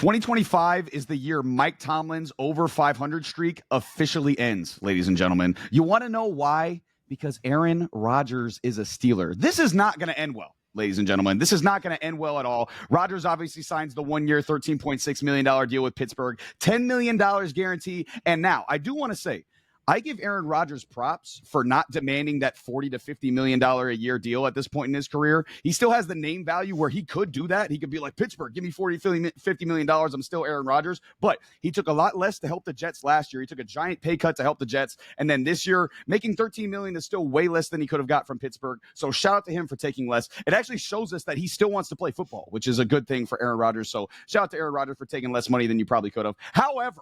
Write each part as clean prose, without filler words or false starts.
2025 is the year Mike Tomlin's over 500 streak officially ends, ladies and gentlemen. You want to know why? Because Aaron Rodgers is a Steeler. This is not going to end well, ladies and gentlemen. This is not going to end well at all. Rodgers obviously signs the 1 year, $13.6 million deal with Pittsburgh, $10 million guarantee. And now I do want to say, I give Aaron Rodgers props for not demanding that $40 to $50 million a year deal at this point in his career. He still has the name value where he could do that. He could be like, Pittsburgh, give me $40, $50 million. I'm still Aaron Rodgers. But he took a lot less to help the Jets last year. He took a giant pay cut to help the Jets. And then this year, making $13 million is still way less than he could have got from Pittsburgh. So shout out to him for taking less. It actually shows us that he still wants to play football, which is a good thing for Aaron Rodgers. So shout out to Aaron Rodgers for taking less money than you probably could have. However,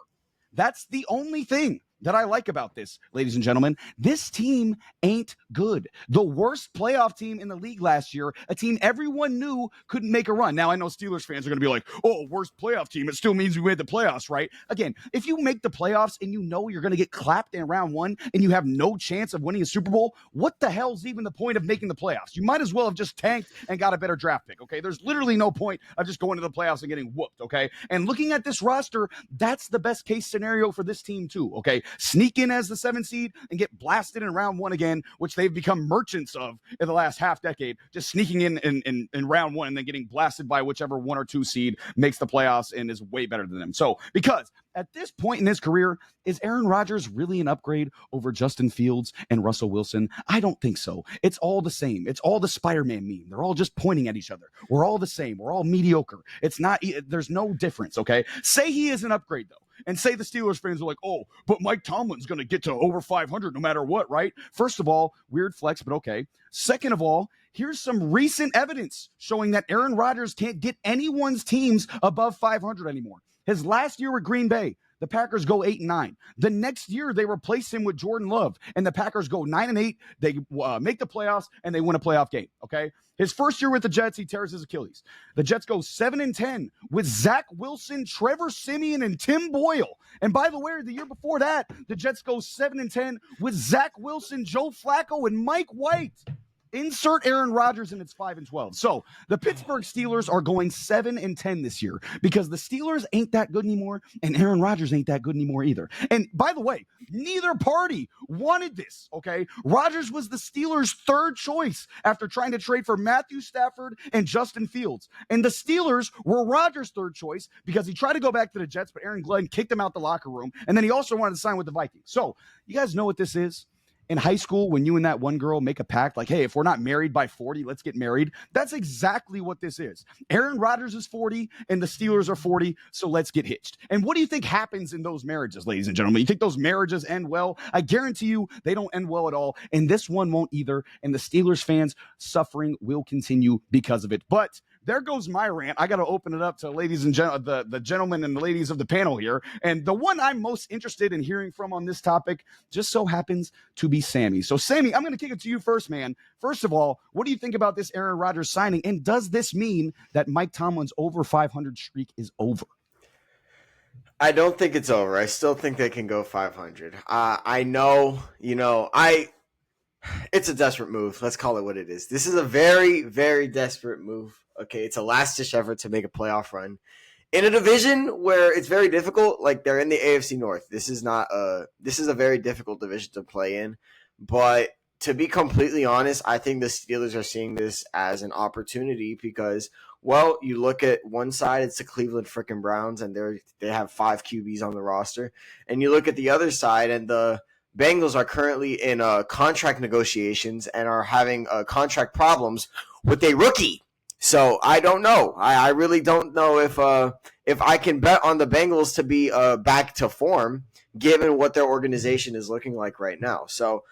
that's the only thing that I like about this, ladies and gentlemen. This team ain't good. The worst playoff team in the league last year, a team everyone knew couldn't make a run. Now, I know Steelers fans are going to be like, oh, worst playoff team. It still means we made the playoffs, right? Again, if you make the playoffs and you know you're going to get clapped in round one and you have no chance of winning a Super Bowl, what the hell's even the point of making the playoffs? You might as well have just tanked and got a better draft pick, okay? There's literally no point of just going to the playoffs and getting whooped, okay? And looking at this roster, that's the best case scenario for this team too, okay? Sneak in as the 7th seed and get blasted in round one again, which they've become merchants of in the last half decade, just sneaking in round one and then getting blasted by whichever 1 or 2 seed makes the playoffs and is way better than them. So because at this point in his career, is Aaron Rodgers really an upgrade over Justin Fields and Russell Wilson? I don't think so. It's all the same. It's all the Spider-Man meme. They're all just pointing at each other. We're all the same. We're all mediocre. It's not, there's no difference, okay? Say he is an upgrade though. And say the Steelers fans are like, oh, but Mike Tomlin's going to get to over 500 no matter what, right? First of all, weird flex, but okay. Second of all, here's some recent evidence showing that Aaron Rodgers can't get anyone's teams above 500 anymore. His last year with Green Bay, the Packers go 8-9. The next year, they replace him with Jordan Love, and the Packers go 9-8. They make the playoffs, and they win a playoff game, okay? His first year with the Jets, he tears his Achilles. The Jets go 7-10 with Zach Wilson, Trevor Siemian, and Tim Boyle. And by the way, the year before that, the Jets go 7-10 with Zach Wilson, Joe Flacco, and Mike White. Insert Aaron Rodgers and it's 5-12. So the Pittsburgh Steelers are going 7-10 this year because the Steelers ain't that good anymore and Aaron Rodgers ain't that good anymore either. And by the way, neither party wanted this, okay? Rodgers was the Steelers' third choice after trying to trade for Matthew Stafford and Justin Fields. And the Steelers were Rodgers' third choice because he tried to go back to the Jets, but Aaron Glenn kicked him out the locker room. And then he also wanted to sign with the Vikings. So you guys know what this is? In high school, when you and that one girl make a pact, like, hey, if we're not married by 40, let's get married. That's exactly what this is. Aaron Rodgers is 40 and the Steelers are 40, so let's get hitched. And what do you think happens in those marriages, ladies and gentlemen? You think those marriages end well? I guarantee you they don't end well at all, and this one won't either, and the Steelers fans' suffering will continue because of it. But there goes my rant. I got to open it up to ladies and the gentlemen and the ladies of the panel here. And the one I'm most interested in hearing from on this topic just so happens to be Sammy. So, Sammy, I'm going to kick it to you first, man. First of all, what do you think about this Aaron Rodgers signing? And does this mean that Mike Tomlin's over 500 streak is over? I don't think it's over. I still think they can go 500. I know, it's a desperate move. Let's call it what it is. This is a very, very desperate move. Okay, it's a last-ditch effort to make a playoff run in a division where it's very difficult. Like, they're in the AFC North. This is a very difficult division to play in. But to be completely honest, I think the Steelers are seeing this as an opportunity because, well, you look at one side, it's the Cleveland freaking Browns, and they have 5 QBs on the roster, and you look at the other side, and the Bengals are currently in contract negotiations and are having contract problems with a rookie. So I don't know. I really don't know if I can bet on the Bengals to be back to form, given what their organization is looking like right now. So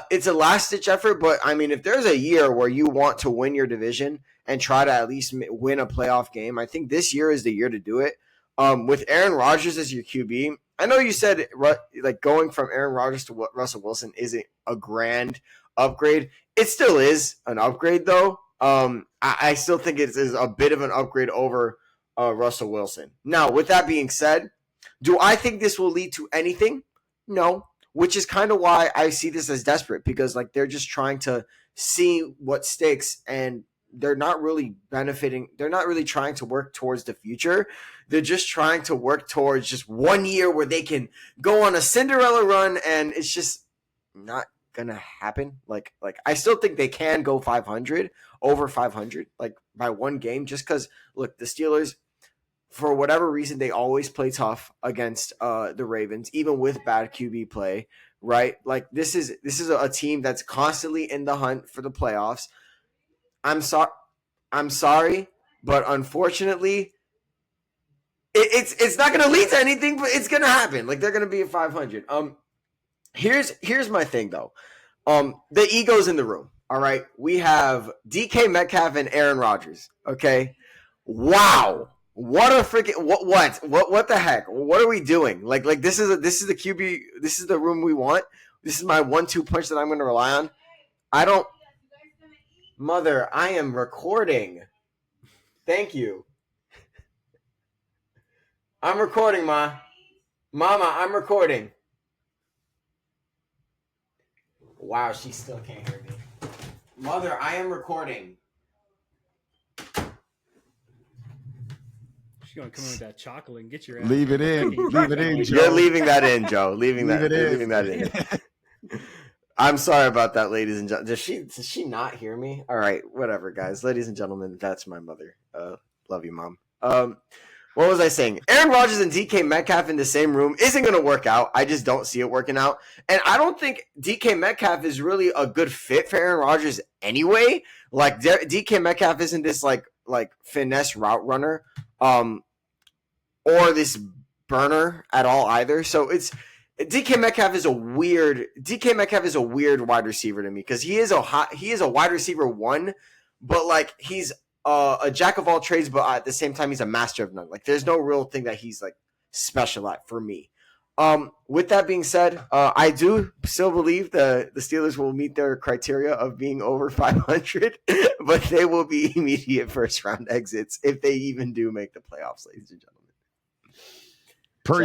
it's a last-ditch effort, but, I mean, if there's a year where you want to win your division and try to at least win a playoff game, I think this year is the year to do it. With Aaron Rodgers as your QB, I know you said like going from Aaron Rodgers to Russell Wilson isn't a grand upgrade. It still is an upgrade, though. I still think it is a bit of an upgrade over Russell Wilson. Now, with that being said, do I think this will lead to anything? No, which is kind of why I see this as desperate because like they're just trying to see what sticks and they're not really benefiting. They're not really trying to work towards the future. They're just trying to work towards just 1 year where they can go on a Cinderella run, and it's just not gonna happen. Like I still think they can go 500, over 500, like by one game, just because look, the Steelers, for whatever reason, they always play tough against the Ravens, even with bad QB play, right? Like this is a team that's constantly in the hunt for the playoffs. I'm sorry, but unfortunately, it's not going to lead to anything, but it's going to happen. Like they're going to be at 500. Here's my thing though. The ego's in the room. All right, we have DK Metcalf and Aaron Rodgers. Okay, wow. What a freaking what the heck? What are we doing? Like this is the QB. This is the room we want. This is my 1-2 punch that I'm going to rely on. I don't. Mother, I am recording. Thank you. I'm recording, Ma. Mama, I'm recording. Wow, she still can't hear me. Mother, I am recording. She's gonna come in with that chocolate and get your ass. Leave it in. Leave it in, Joe. You're leaving that in, Joe. Leaving Leave that in. I'm sorry about that, ladies and gentlemen. Does she not hear me? All right, whatever, guys. Ladies and gentlemen, that's my mother. Love you, Mom. What was I saying? Aaron Rodgers and DK Metcalf in the same room isn't going to work out. I just don't see it working out. And I don't think DK Metcalf is really a good fit for Aaron Rodgers anyway. Like DK Metcalf isn't this like finesse route runner or this burner at all either. So DK Metcalf is a weird wide receiver to me because he is a wide receiver one, but like he's a jack of all trades, but at the same time he's a master of none. Like there's no real thing that he's like special at for me. With that being said, I do still believe the Steelers will meet their criteria of being over 500, but they will be immediate first round exits if they even do make the playoffs, ladies and gentlemen. Per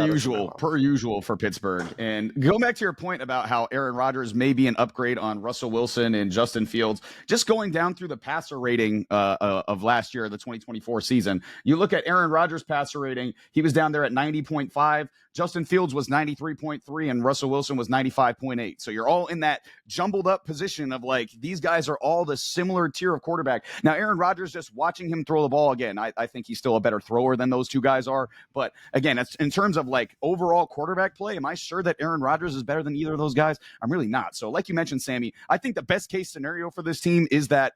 usual for Pittsburgh. And go back to your point about how Aaron Rodgers may be an upgrade on Russell Wilson and Justin Fields. Just going down through the passer rating of last year, the 2024 season, you look at Aaron Rodgers' passer rating, he was down there at 90.5. Justin Fields was 93.3 and Russell Wilson was 95.8. So you're all in that jumbled up position of like, these guys are all the similar tier of quarterback. Now, Aaron Rodgers, just watching him throw the ball again, I think he's still a better thrower than those two guys are. But again, it's in terms of like overall quarterback play, am I sure that Aaron Rodgers is better than either of those guys? I'm really not. So like you mentioned, Sammy, I think the best case scenario for this team is that,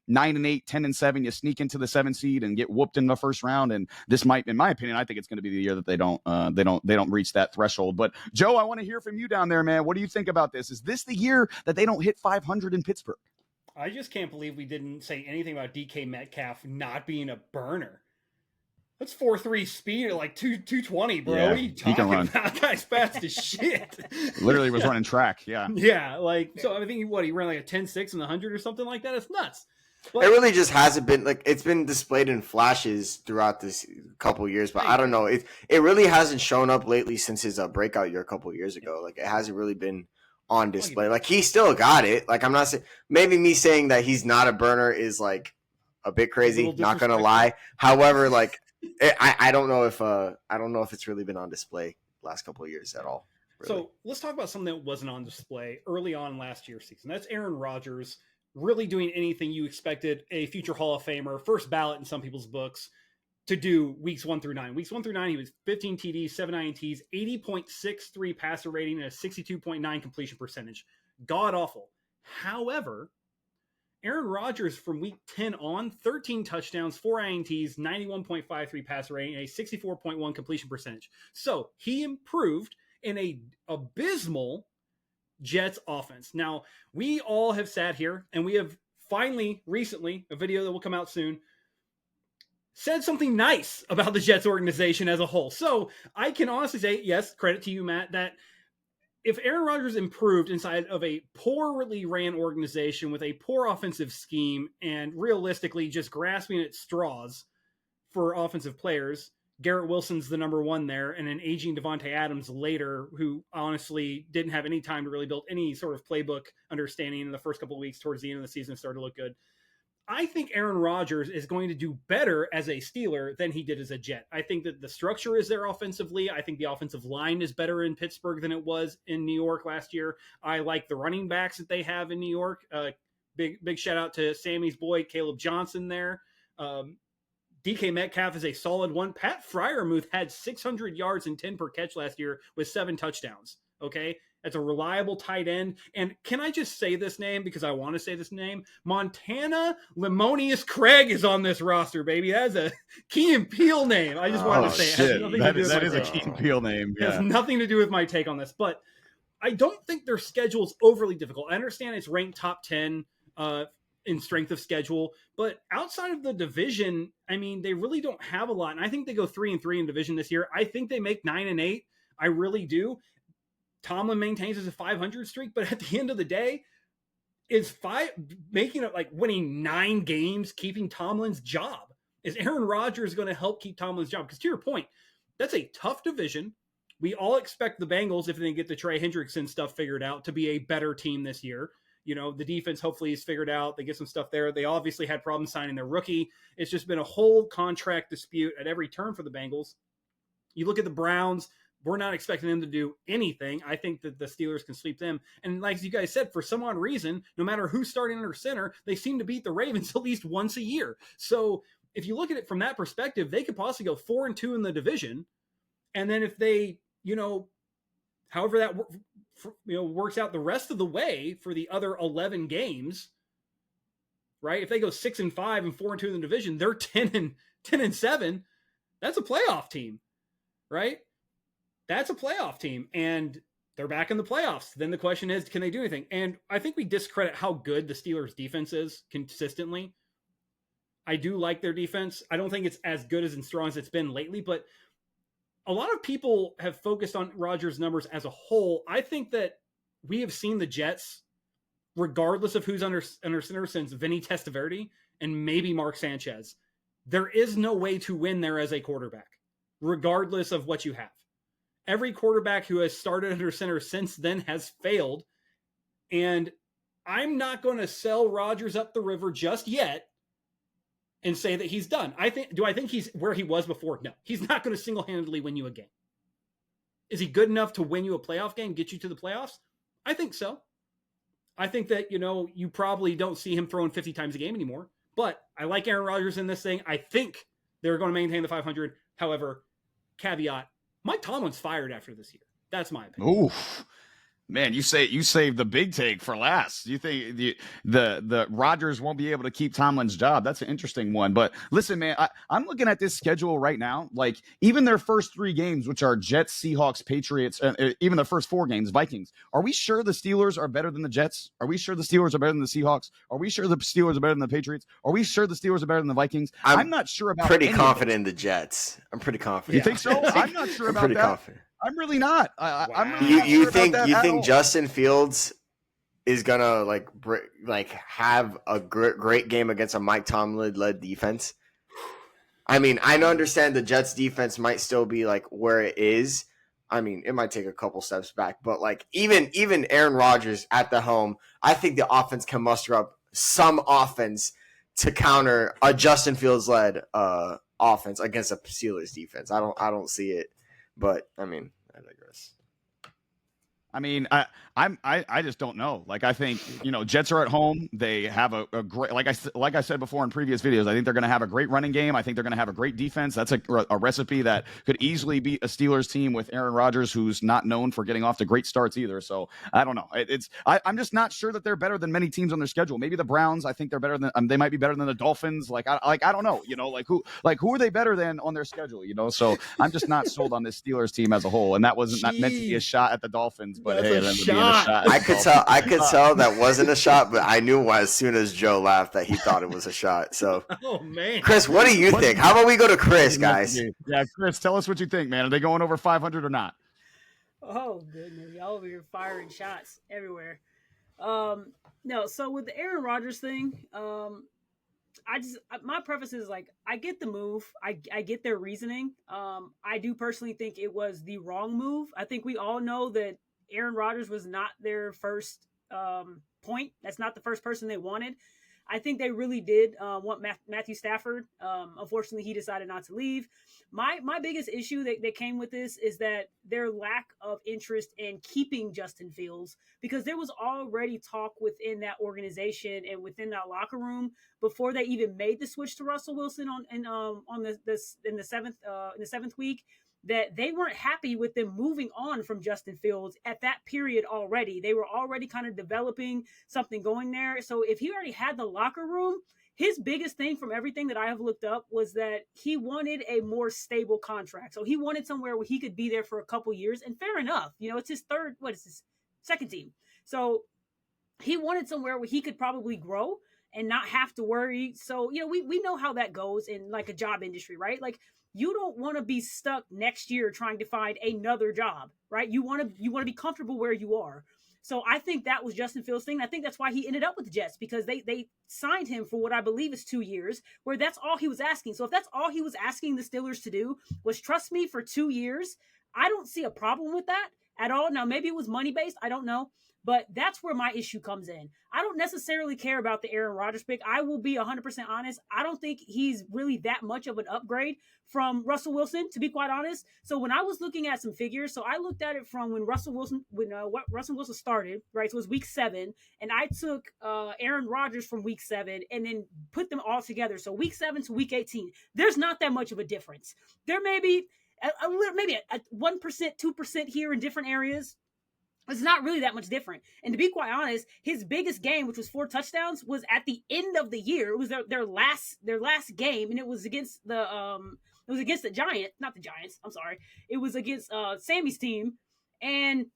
9-8, 10-7, you sneak into the 7 seed and get whooped in the first round. And this might, in my opinion, I think it's going to be the year that they don't reach that threshold. But Joe, I want to hear from you down there, man. What do you think about this? Is this the year that they don't hit 500 in Pittsburgh? I just can't believe we didn't say anything about DK Metcalf not being a burner. That's 4.3 speed at like 220, bro. Yeah, what are you talking about? That guy's fast as shit. Literally was running track. Yeah. Yeah. Like, so I think he ran like a 10.6 in the 100 or something like that. It's nuts. But it really just hasn't been like it's been displayed in flashes throughout this couple years, but I don't know. It really hasn't shown up lately since his breakout year a couple years ago. Like it hasn't really been on display. Like he still got it. Like I'm not saying maybe me saying that he's not a burner is like a bit crazy. Not gonna lie. However, like I don't know if it's really been on display last couple of years at all. Really. So let's talk about something that wasn't on display early on last year's season. That's Aaron Rodgers really doing anything you expected a future Hall of Famer, first ballot in some people's books, to do weeks 1 through 9. Weeks 1 through 9, he was 15 TDs, 7 INTs, 80.63 passer rating, and a 62.9 completion percentage. God awful. However, Aaron Rodgers from week 10 on, 13 touchdowns, 4 INTs, 91.53 passer rating, and a 64.1 completion percentage. So he improved in a abysmal Jets offense. Now, we all have sat here and we have finally, recently, a video that will come out soon, said something nice about the Jets organization as a whole. So I can honestly say, yes, credit to you, Matt, that if Aaron Rodgers improved inside of a poorly ran organization with a poor offensive scheme and realistically just grasping at straws for offensive players, Garrett Wilson's the number one there, and an aging Devontae Adams later, who honestly didn't have any time to really build any sort of playbook understanding in the first couple of weeks towards the end of the season, started to look good. I think Aaron Rodgers is going to do better as a Steeler than he did as a Jet. I think that the structure is there offensively. I think the offensive line is better in Pittsburgh than it was in New York last year. I like the running backs that they have in New York. Big shout out to Sammy's boy, Caleb Johnson there. DK Metcalf is a solid one. Pat Fryermuth had 600 yards and 10 per catch last year with 7 touchdowns. Okay. That's a reliable tight end. And can I just say this name because I want to say this name? Montana Lemonius Craig is on this roster, baby. That's a Key and Peele name. I just wanted to say it. That is a Key and Peele name. Yeah. It has nothing to do with my take on this, but I don't think their schedule's overly difficult. I understand it's ranked top 10 in strength of schedule, but outside of the division, I mean, they really don't have a lot. And I think they go 3-3 in division this year. I think they make 9-8. I really do. Tomlin maintains as a 500 streak, but at the end of the day, is making it like winning 9 games, keeping Tomlin's job? Is Aaron Rodgers going to help keep Tomlin's job? Because to your point, that's a tough division. We all expect the Bengals, if they get the Trey Hendrickson stuff figured out, to be a better team this year. You know, the defense hopefully is figured out. They get some stuff there. They obviously had problems signing their rookie. It's just been a whole contract dispute at every turn for the Bengals. You look at the Browns, we're not expecting them to do anything. I think that the Steelers can sweep them. And like you guys said, for some odd reason, no matter who's starting under center, they seem to beat the Ravens at least once a year. So if you look at it from that perspective, they could possibly go 4-2 in the division. And then if they, however that works out the rest of the way for the other 11 games, right? If they go 6-5 and 4-2 in the division, they're 10-7. That's a playoff team, right? That's a playoff team, and they're back in the playoffs. Then the question is, can they do anything? And I think we discredit how good the Steelers' defense is consistently. I do like their defense. I don't think it's as good as and strong as it's been lately, but a lot of people have focused on Rodgers' numbers as a whole. I think that we have seen the Jets, regardless of who's under center since Vinny Testaverde and maybe Mark Sanchez. There is no way to win there as a quarterback, regardless of what you have. Every quarterback who has started under center since then has failed. And I'm not going to sell Rodgers up the river just yet and say that he's done. Do I think he's where he was before? No. He's not going to single-handedly win you a game. Is he good enough to win you a playoff game, get you to the playoffs? I think so. I think that, you probably don't see him throwing 50 times a game anymore. But I like Aaron Rodgers in this thing. I think they're going to maintain the 500. However, caveat, Mike Tomlin's fired after this year. That's my opinion. Oof. Man, you saved the big take for last. You think the Rodgers won't be able to keep Tomlin's job? That's an interesting one. But listen, man, I'm looking at this schedule right now. Like even their first 3 games, which are Jets, Seahawks, Patriots, even the first 4 games, Vikings. Are we sure the Steelers are better than the Jets? Are we sure the Steelers are better than the Seahawks? Are we sure the Steelers are better than the Patriots? Are we sure the Steelers are better than the Vikings? I'm not sure about. Pretty confident in the Jets. I'm pretty confident. You think so? I'm not sure about that. Confident. I'm really not. Wow. I'm really not you sure think about that you at think all. Justin Fields is gonna have a great game against a Mike Tomlin led defense? I mean, I understand the Jets defense might still be like where it is. I mean, it might take a couple steps back, but like even Aaron Rodgers at the home, I think the offense can muster up some offense to counter a Justin Fields led offense against a Steelers defense. I don't see it. But I mean, I digress. I mean, I just don't know. Like, I think, Jets are at home. They have a great, like I said before in previous videos, I think they're going to have a great running game. I think they're going to have a great defense. That's a recipe that could easily beat a Steelers team with Aaron Rodgers, who's not known for getting off to great starts either. So I don't know. I'm just not sure that they're better than many teams on their schedule. Maybe the Browns, I think they're better than, they might be better than the Dolphins. I don't know, who are they better than on their schedule, So I'm just not sold on this Steelers team as a whole. And that wasn't not meant to be a shot at the Dolphins, but hey, that would be a shot. I could tell that wasn't a shot, but I knew as soon as Joe laughed that he thought it was a shot. So, oh man, Chris, what do you think? How about we go to Chris, guys? Yeah, Chris, tell us what you think, man. Are they going over 500 or not? Oh goodness, y'all over here firing shots everywhere. No, so with the Aaron Rodgers thing, my preface is like I get the move, I get their reasoning. I do personally think it was the wrong move. I think we all know that Aaron Rodgers was not their first point. That's not the first person they wanted. I think they really did want Matthew Stafford. Unfortunately, he decided not to leave. My biggest issue that came with this is that their lack of interest in keeping Justin Fields, because there was already talk within that organization and within that locker room before they even made the switch to Russell Wilson in the seventh week, that they weren't happy with them moving on from Justin Fields at that period already. They were already kind of developing something going there. So if he already had the locker room, his biggest thing from everything that I have looked up was that he wanted a more stable contract. So he wanted somewhere where he could be there for a couple years, and fair enough. It's his second team. So he wanted somewhere where he could probably grow and not have to worry. So, we know how that goes in like a job industry, right? Like, you don't want to be stuck next year trying to find another job, right? You want to be comfortable where you are. So I think that was Justin Fields' thing. I think that's why he ended up with the Jets, because they signed him for what I believe is 2 years, where that's all he was asking. So if that's all he was asking the Steelers to do was trust me for 2 years, I don't see a problem with that at all. Now, maybe it was money-based. I don't know. But that's where my issue comes in. I don't necessarily care about the Aaron Rodgers pick. I will be 100% honest. I don't think he's really that much of an upgrade from Russell Wilson, to be quite honest. So when I was looking at some figures, so I looked at it from when Russell Wilson started, right? So it was week 7, and I took Aaron Rodgers from week 7 and then put them all together. So week 7 to week 18, there's not that much of a difference. There may be a little, maybe a 1%, 2% here in different areas. It's not really that much different. And to be quite honest, his biggest game, which was 4 touchdowns, was at the end of the year. It was their last game, and it was against the Giants, not the Giants. I'm sorry. It was against Sammy's team, and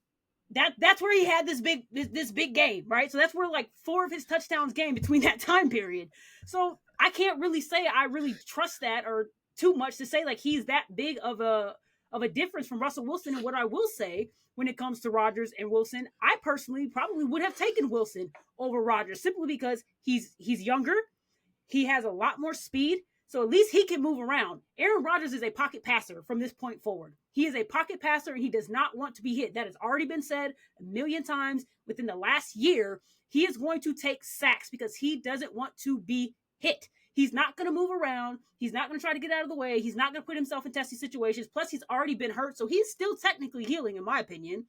that's where he had this big game, right? So that's where like 4 of his touchdowns came between that time period. So I can't really say I really trust that or too much to say like he's that big of a difference from Russell Wilson. And what I will say when it comes to Rodgers and Wilson, I personally probably would have taken Wilson over Rodgers simply because he's younger. He has a lot more speed. So at least he can move around. Aaron Rodgers is a pocket passer from this point forward. He is a pocket passer, and he does not want to be hit. That has already been said a million times within the last year. He is going to take sacks because he doesn't want to be hit. He's not going to move around. He's not going to try to get out of the way. He's not going to put himself in testy situations. Plus, he's already been hurt, so he's still technically healing, in my opinion.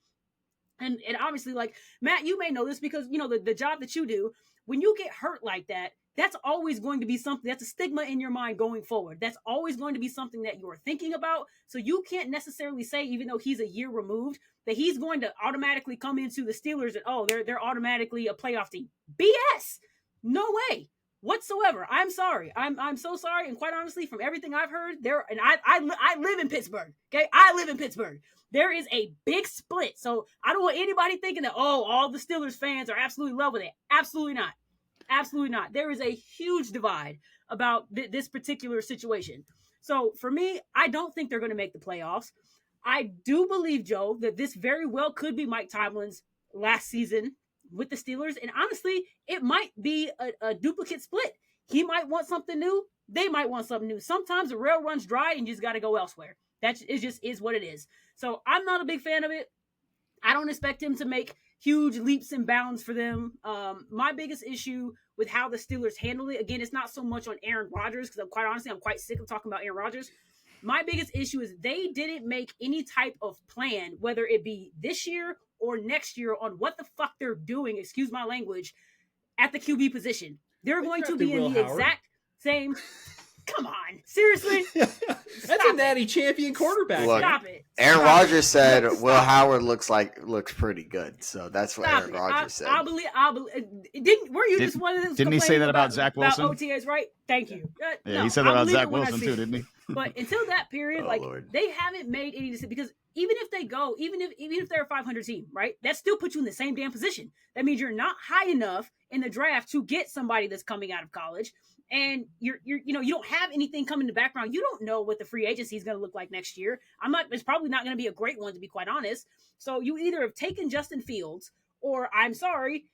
And obviously, like, Matt, you may know this because, the job that you do, when you get hurt like that, that's always going to be something, that's a stigma in your mind going forward. That's always going to be something that you're thinking about. So you can't necessarily say, even though he's a year removed, that he's going to automatically come into the Steelers and, they're automatically a playoff team. BS! No way whatsoever. I'm sorry. I'm so sorry. And quite honestly, from everything I've heard, I live in Pittsburgh. Okay, I live in Pittsburgh. There is a big split. So I don't want anybody thinking that all the Steelers fans are absolutely in love with it. Absolutely not. Absolutely not. There is a huge divide about this particular situation. So for me, I don't think they're going to make the playoffs. I do believe, Joe, that this very well could be Mike Tomlin's last season with the Steelers. And honestly, it might be a duplicate split. He might want something new. They might want something new. Sometimes the rail runs dry and you just got to go elsewhere. It just is what it is. So I'm not a big fan of it. I don't expect him to make huge leaps and bounds for them. My biggest issue with how the Steelers handle it, again, it's not so much on Aaron Rodgers, because I'm quite sick of talking about Aaron Rodgers. My biggest issue is they didn't make any type of plan, whether it be this year or next year, on what the fuck they're doing, excuse my language, at the QB position. They're going to be in the exact same... Come on, seriously? That's a natty champion quarterback. Look, Stop it. Aaron Rodgers said Will Howard looks pretty good. So that's what Stop Aaron it. Rodgers said. I believe. Were you just one of them? Didn't he say that about Zach Wilson? About OTAs, right? Thank you. Yeah, No, he said that I'll about believe Zach it when I Wilson see too, it. didn't he? But until that period, Lord. they haven't made any decision, because even if they're a 500 team, right, that still puts you in the same damn position. That means you're not high enough in the draft to get somebody that's coming out of college. And you don't have anything coming in the background. You don't know what the free agency is going to look like next year. It's probably not going to be a great one, to be quite honest. So you either have taken Justin Fields, or I'm sorry,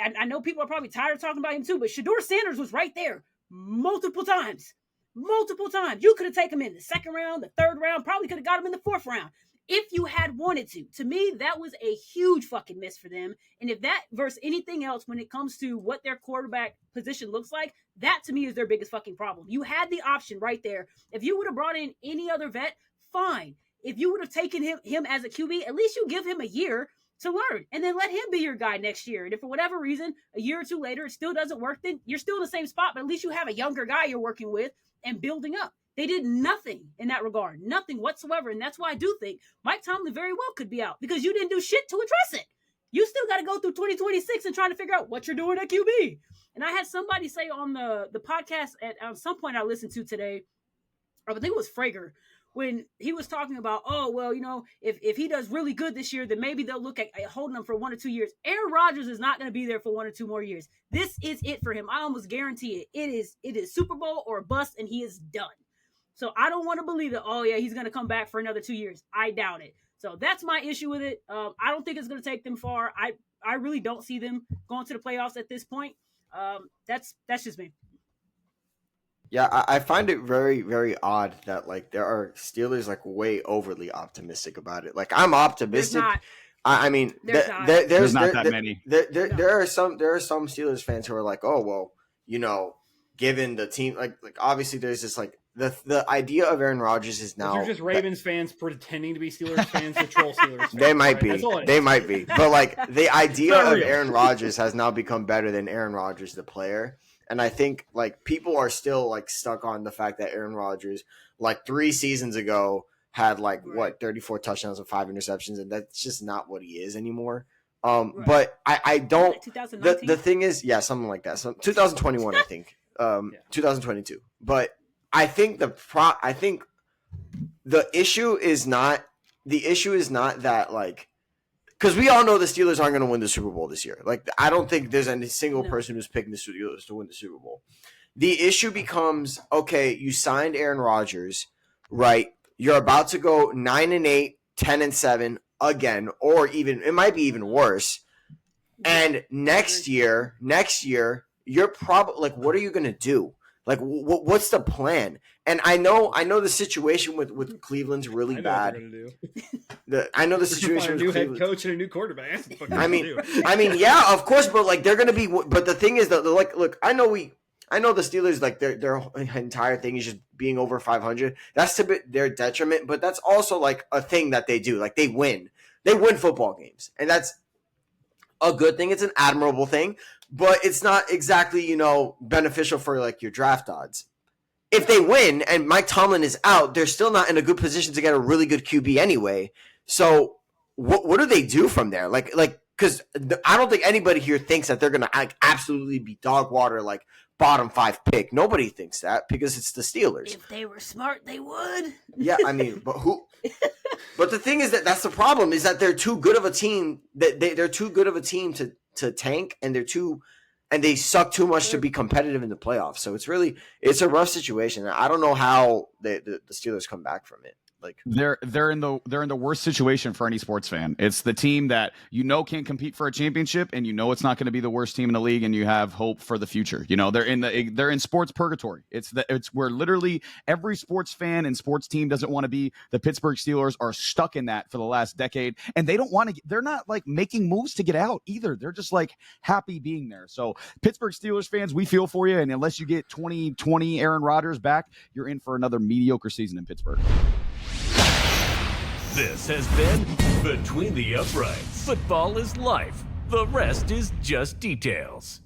and I know people are probably tired of talking about him too, but Shedeur Sanders was right there multiple times. You could have taken him in the second round, the third round, probably could have got him in the fourth round. if you had wanted to me, that was a huge fucking miss for them. And if that versus anything else, when it comes to what their quarterback position looks like, that to me is their biggest fucking problem. You had the option right there. If you would have brought in any other vet, fine. If you would have taken him as a QB, at least you give him a year to learn and then let him be your guy next year. And if for whatever reason, a year or two later, it still doesn't work, then you're still in the same spot, but at least you have a younger guy you're working with and building up. They did nothing in that regard, nothing whatsoever. And that's why I do think Mike Tomlin very well could be out because you didn't do shit to address it. You still got to go through 2026 and trying to figure out what you're doing at QB. And I had somebody say on the podcast at some point I listened to today, I think it was Frager, when he was talking about, oh, well, if he does really good this year, then maybe they'll look at holding him for 1 or 2 years. Aaron Rodgers is not going to be there for 1 or 2 more years. This is it for him. I almost guarantee it. It is Super Bowl or bust, and he is done. So I don't want to believe that, oh, yeah, he's going to come back for another 2 years. I doubt it. So that's my issue with it. I don't think it's going to take them far. I really don't see them going to the playoffs at this point. That's just me. Yeah, I find it very, very odd that like there are Steelers like way overly optimistic about it. Like I'm optimistic. I mean, there's not that many. There are some Steelers fans who are like, oh well, given the team, like obviously there's this like the idea of Aaron Rodgers is now. You're just Ravens fans pretending to be Steelers fans to troll Steelers fans. They might be. They might be. But like the idea of Aaron Rodgers has now become better than Aaron Rodgers the player. And I think like people are still like stuck on the fact that Aaron Rodgers like 3 seasons ago had like 34 touchdowns and 5 interceptions, and that's just not what he is anymore. But I don't. The thing is, yeah, something like that. So 2021, I think. 2022. But I think the issue is not that like. Because we all know the Steelers aren't going to win the Super Bowl this year. Like, I don't think there's any single person who's picking the Steelers to win the Super Bowl. The issue becomes, okay, you signed Aaron Rodgers, right? You're about to go 9-8, 10-7 again, or even it might be even worse. And next year, you're probably like, what are you going to do? Like, what's the plan? And I know the situation with Cleveland's really bad. I know the situation with a new Cleveland. Head coach and a new quarterback. I mean, yeah, of course, but like they're gonna be. But the thing is that like, look, I know the Steelers like their entire thing is just being over 500. That's to their detriment, but that's also like a thing that they do. Like they win football games, and that's a good thing. It's an admirable thing, but it's not exactly beneficial for like your draft odds. If they win and Mike Tomlin is out, they're still not in a good position to get a really good QB anyway. So what do they do from there? Like because I don't think anybody here thinks that they're going to like absolutely be dog water, like bottom 5 pick. Nobody thinks that because it's the Steelers. If they were smart, they would. Yeah, I mean, but who? But the thing is that's the problem is that they're too good of a team they're too good of a team to tank, and they suck too much to be competitive in the playoffs. So it's a rough situation. I don't know how the Steelers come back from it. Like they're in the worst situation for any sports fan. It's the team that can't compete for a championship, and it's not going to be the worst team in the league, and you have hope for the future. They're in sports purgatory. It's where literally every sports fan and sports team doesn't want to be. The Pittsburgh Steelers are stuck in that for the last decade, and they don't want to. They're not like making moves to get out either. They're just like happy being there. So Pittsburgh Steelers fans, we feel for you, and unless you get 2020 Aaron Rodgers back, you're in for another mediocre season in Pittsburgh. This has been Between the Uprights. Football is life. The rest is just details.